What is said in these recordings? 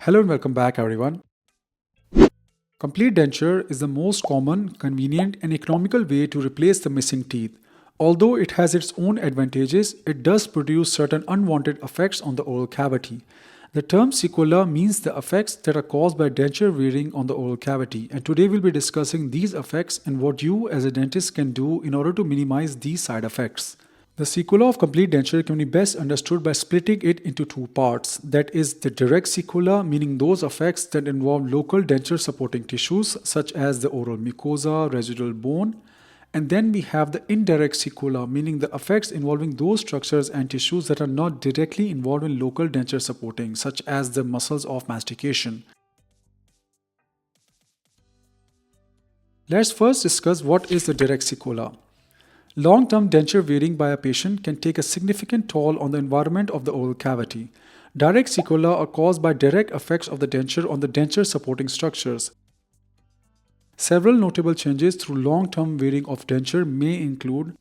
Hello and welcome back everyone. Complete denture is the most common, convenient and economical way to replace the missing teeth. Although it has its own advantages, it does produce certain unwanted effects on the oral cavity. The term sequela means the effects that are caused by denture wearing on the oral cavity, and today we'll be discussing these effects and what you as a dentist can do in order to minimize these side effects. The sequela of complete denture can be best understood by splitting it into two parts. That is, the direct sequela, meaning those effects that involve local denture supporting tissues such as the oral mucosa, residual bone. And then we have the indirect sequela, meaning the effects involving those structures and tissues that are not directly involved in local denture supporting, such as the muscles of mastication. Let's first discuss what is the direct sequela. Long-term denture wearing by a patient can take a significant toll on the environment of the oral cavity. Direct sequelae are caused by direct effects of the denture on the denture supporting structures. Several notable changes through long-term wearing of denture may include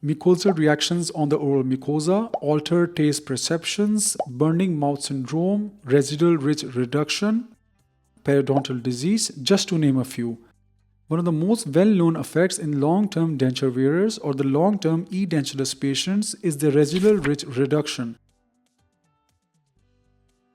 mucosal reactions on the oral mucosa, altered taste perceptions, burning mouth syndrome, residual ridge reduction, periodontal disease, just to name a few. One of the most well-known effects in long-term denture wearers or the long-term edentulous patients is the residual ridge reduction.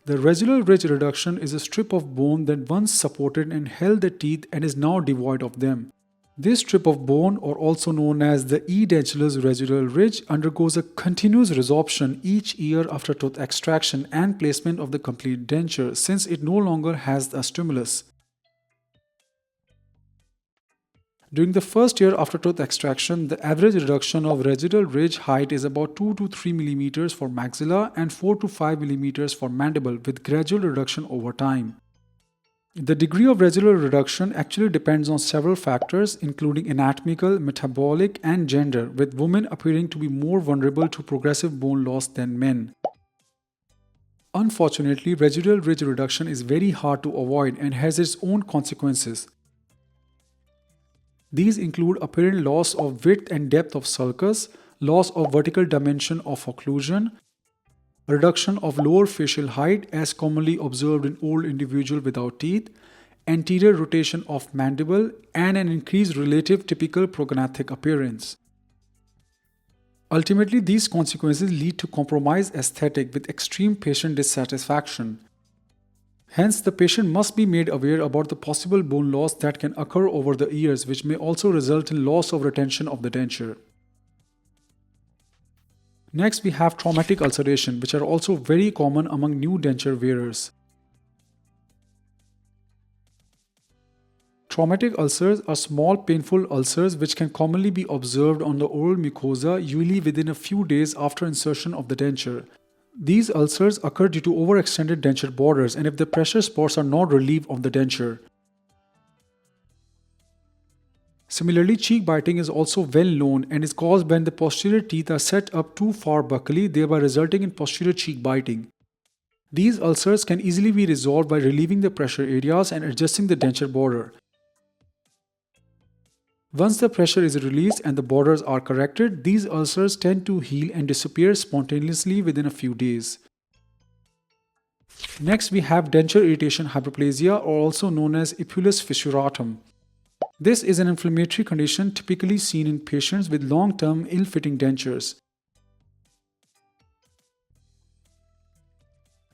The residual ridge reduction is a strip of bone that once supported and held the teeth and is now devoid of them. This strip of bone, or also known as the edentulous residual ridge, undergoes a continuous resorption each year after tooth extraction and placement of the complete denture, since it no longer has a stimulus. During the first year after tooth extraction, the average reduction of residual ridge height is about 2 to 3 mm for maxilla and 4 to 5 mm for mandible, with gradual reduction over time. The degree of residual reduction actually depends on several factors, including anatomical, metabolic, and gender, with women appearing to be more vulnerable to progressive bone loss than men. Unfortunately, residual ridge reduction is very hard to avoid and has its own consequences. These include apparent loss of width and depth of sulcus, loss of vertical dimension of occlusion, reduction of lower facial height as commonly observed in old individuals without teeth, anterior rotation of mandible, and an increased relative typical prognathic appearance. Ultimately, these consequences lead to compromised aesthetic with extreme patient dissatisfaction. Hence, the patient must be made aware about the possible bone loss that can occur over the years, which may also result in loss of retention of the denture. Next, we have traumatic ulceration, which are also very common among new denture wearers. Traumatic ulcers are small painful ulcers which can commonly be observed on the oral mucosa, usually within a few days after insertion of the denture. These ulcers occur due to overextended denture borders and if the pressure spots are not relieved on the denture. Similarly, cheek biting is also well known and is caused when the posterior teeth are set up too far buccally, thereby resulting in posterior cheek biting. These ulcers can easily be resolved by relieving the pressure areas and adjusting the denture border. Once the pressure is released and the borders are corrected, these ulcers tend to heal and disappear spontaneously within a few days. Next, we have denture irritation hyperplasia, or also known as Epulis Fissuratum. This is an inflammatory condition typically seen in patients with long-term ill-fitting dentures.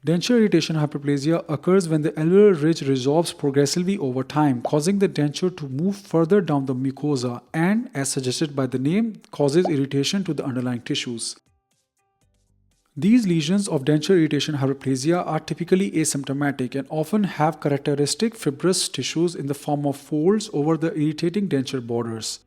Denture irritation hyperplasia occurs when the alveolar ridge resorbs progressively over time, causing the denture to move further down the mucosa and, as suggested by the name, causes irritation to the underlying tissues. These lesions of denture irritation hyperplasia are typically asymptomatic and often have characteristic fibrous tissues in the form of folds over the irritating denture borders.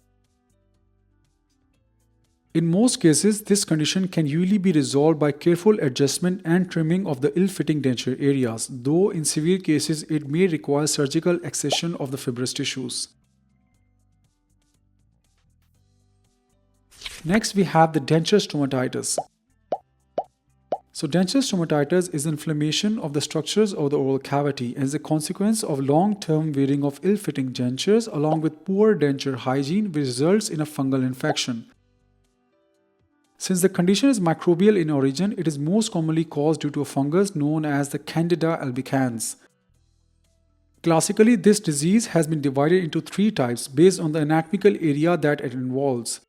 In most cases, this condition can usually be resolved by careful adjustment and trimming of the ill-fitting denture areas, though in severe cases it may require surgical excision of the fibrous tissues. Next, we have the denture stomatitis. So denture stomatitis is inflammation of the structures of the oral cavity and is a consequence of long-term wearing of ill-fitting dentures along with poor denture hygiene, which results in a fungal infection. Since the condition is microbial in origin, it is most commonly caused due to a fungus known as the Candida albicans. Classically, this disease has been divided into three types based on the anatomical area that it involves.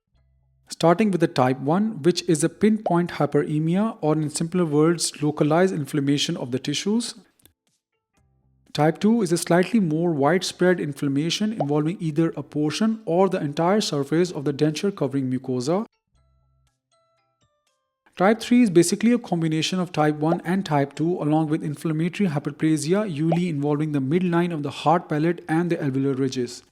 Starting with the type 1, which is a pinpoint hyperemia, or in simpler words, localized inflammation of the tissues. Type 2 is a slightly more widespread inflammation involving either a portion or the entire surface of the denture covering mucosa. Type 3 is basically a combination of type 1 and type 2 along with inflammatory hyperplasia usually involving the midline of the hard palate and the alveolar ridges.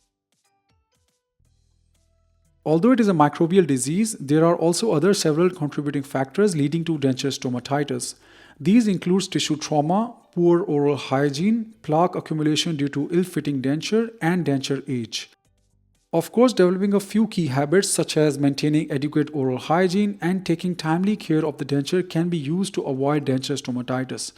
Although it is a microbial disease, there are also several contributing factors leading to denture stomatitis. These include tissue trauma, poor oral hygiene, plaque accumulation due to ill-fitting denture, and denture age. Of course, developing a few key habits such as maintaining adequate oral hygiene and taking timely care of the denture can be used to avoid denture stomatitis.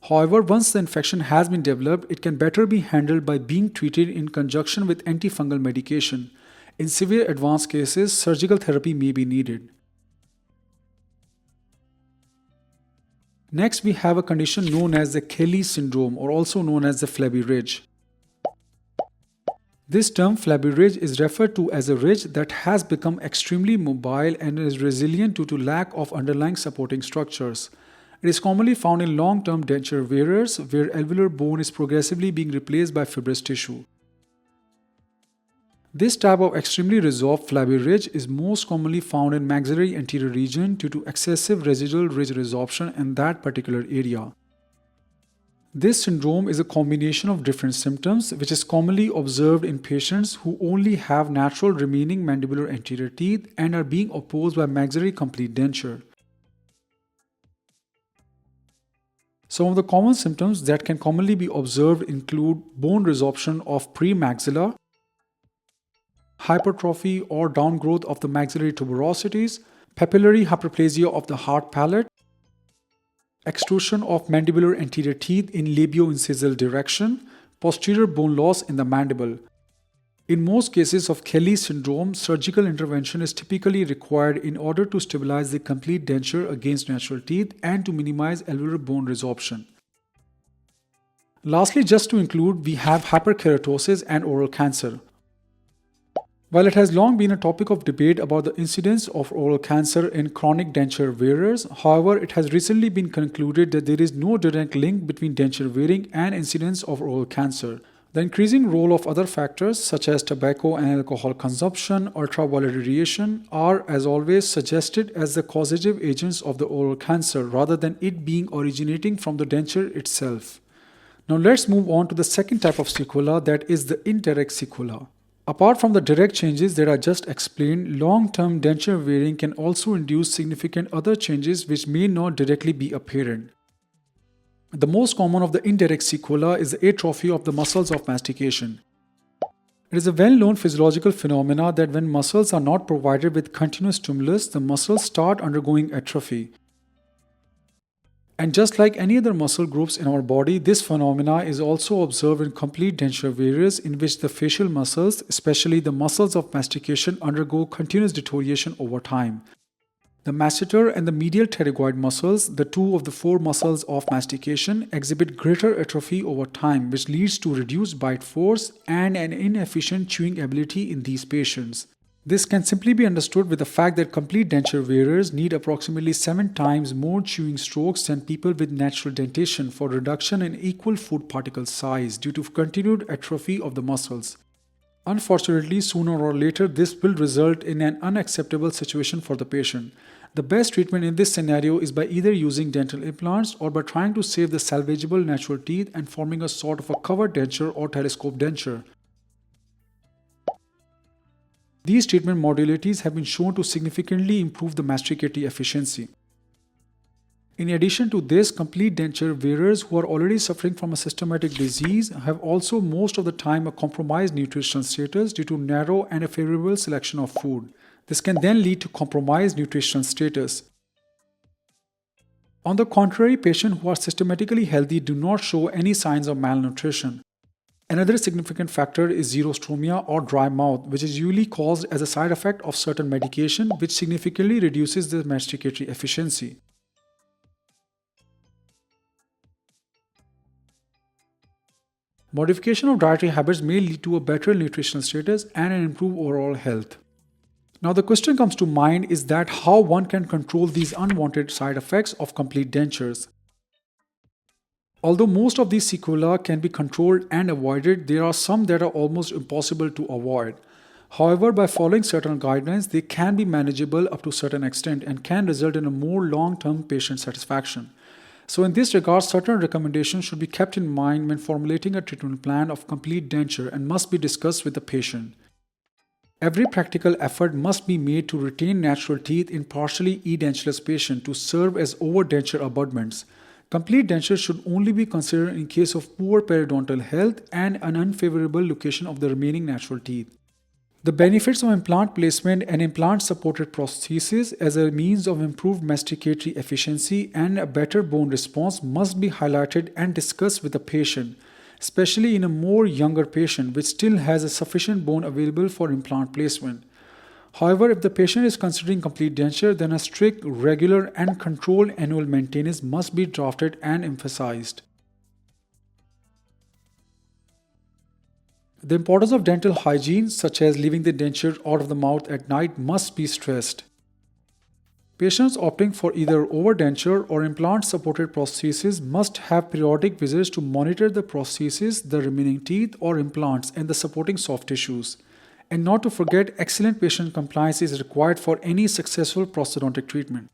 However, once the infection has been developed, it can better be handled by being treated in conjunction with antifungal medication. In severe advanced cases, surgical therapy may be needed. Next, we have a condition known as the Kelly syndrome, or also known as the Flabby ridge. This term, Flabby ridge, is referred to as a ridge that has become extremely mobile and is resilient due to lack of underlying supporting structures. It is commonly found in long-term denture wearers, where alveolar bone is progressively being replaced by fibrous tissue. This type of extremely resolved flabby ridge is most commonly found in maxillary anterior region due to excessive residual ridge resorption in that particular area. This syndrome is a combination of different symptoms which is commonly observed in patients who only have natural remaining mandibular anterior teeth and are being opposed by maxillary complete denture. Some of the common symptoms that can commonly be observed include bone resorption of premaxilla, hypertrophy or downgrowth of the maxillary tuberosities, papillary hyperplasia of the hard palate, extrusion of mandibular anterior teeth in labioincisal direction, posterior bone loss in the mandible. In most cases of Kelly syndrome, surgical intervention is typically required in order to stabilize the complete denture against natural teeth and to minimize alveolar bone resorption. Lastly, just to include, we have hyperkeratosis and oral cancer. While it has long been a topic of debate about the incidence of oral cancer in chronic denture wearers, however, it has recently been concluded that there is no direct link between denture wearing and incidence of oral cancer. The increasing role of other factors such as tobacco and alcohol consumption, ultraviolet radiation are, as always, suggested as the causative agents of the oral cancer rather than it being originating from the denture itself. Now let's move on to the second type of sequela, that is the indirect sequela. Apart from the direct changes that I just explained, long-term denture wearing can also induce significant other changes which may not directly be apparent. The most common of the indirect sequela is the atrophy of the muscles of mastication. It is a well-known physiological phenomena that when muscles are not provided with continuous stimulus, the muscles start undergoing atrophy. And just like any other muscle groups in our body, this phenomena is also observed in complete denture wearers in which the facial muscles, especially the muscles of mastication, undergo continuous deterioration over time. The masseter and the medial pterygoid muscles, the two of the four muscles of mastication, exhibit greater atrophy over time, which leads to reduced bite force and an inefficient chewing ability in these patients. This can simply be understood with the fact that complete denture wearers need approximately 7 times more chewing strokes than people with natural dentation for reduction in equal food particle size due to continued atrophy of the muscles. Unfortunately, sooner or later, this will result in an unacceptable situation for the patient. The best treatment in this scenario is by either using dental implants or by trying to save the salvageable natural teeth and forming a sort of a covered denture or telescope denture. These treatment modalities have been shown to significantly improve the masticatory efficiency. In addition to this, complete denture wearers who are already suffering from a systematic disease have also most of the time a compromised nutritional status due to narrow and unfavorable selection of food. This can then lead to compromised nutritional status. On the contrary, patients who are systematically healthy do not show any signs of malnutrition. Another significant factor is xerostomia or dry mouth, which is usually caused as a side effect of certain medication, which significantly reduces the masticatory efficiency. Modification of dietary habits may lead to a better nutritional status and an improved overall health. Now the question comes to mind is that how one can control these unwanted side effects of complete dentures. Although most of these sequelae can be controlled and avoided, there are some that are almost impossible to avoid. However, by following certain guidelines, they can be manageable up to a certain extent and can result in a more long-term patient satisfaction. So in this regard, certain recommendations should be kept in mind when formulating a treatment plan of complete denture and must be discussed with the patient. Every practical effort must be made to retain natural teeth in partially edentureless patients to serve as over-denture abutments. Complete denture should only be considered in case of poor periodontal health and an unfavorable location of the remaining natural teeth. The benefits of implant placement and implant-supported prosthesis as a means of improved masticatory efficiency and a better bone response must be highlighted and discussed with the patient, especially in a more younger patient which still has a sufficient bone available for implant placement. However, if the patient is considering complete denture, then a strict, regular and controlled annual maintenance must be drafted and emphasized. The importance of dental hygiene, such as leaving the denture out of the mouth at night, must be stressed. Patients opting for either overdenture or implant-supported prosthesis must have periodic visits to monitor the prosthesis, the remaining teeth or implants, and the supporting soft tissues. And not to forget, excellent patient compliance is required for any successful prosthodontic treatment.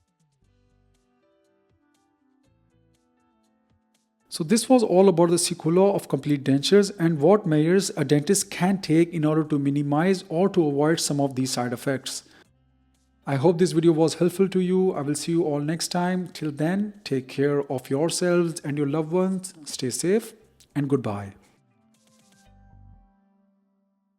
So this was all about the sequelae of complete dentures and what measures a dentist can take in order to minimize or to avoid some of these side effects. I hope this video was helpful to you. I will see you all next time. Till then, take care of yourselves and your loved ones. Stay safe and goodbye.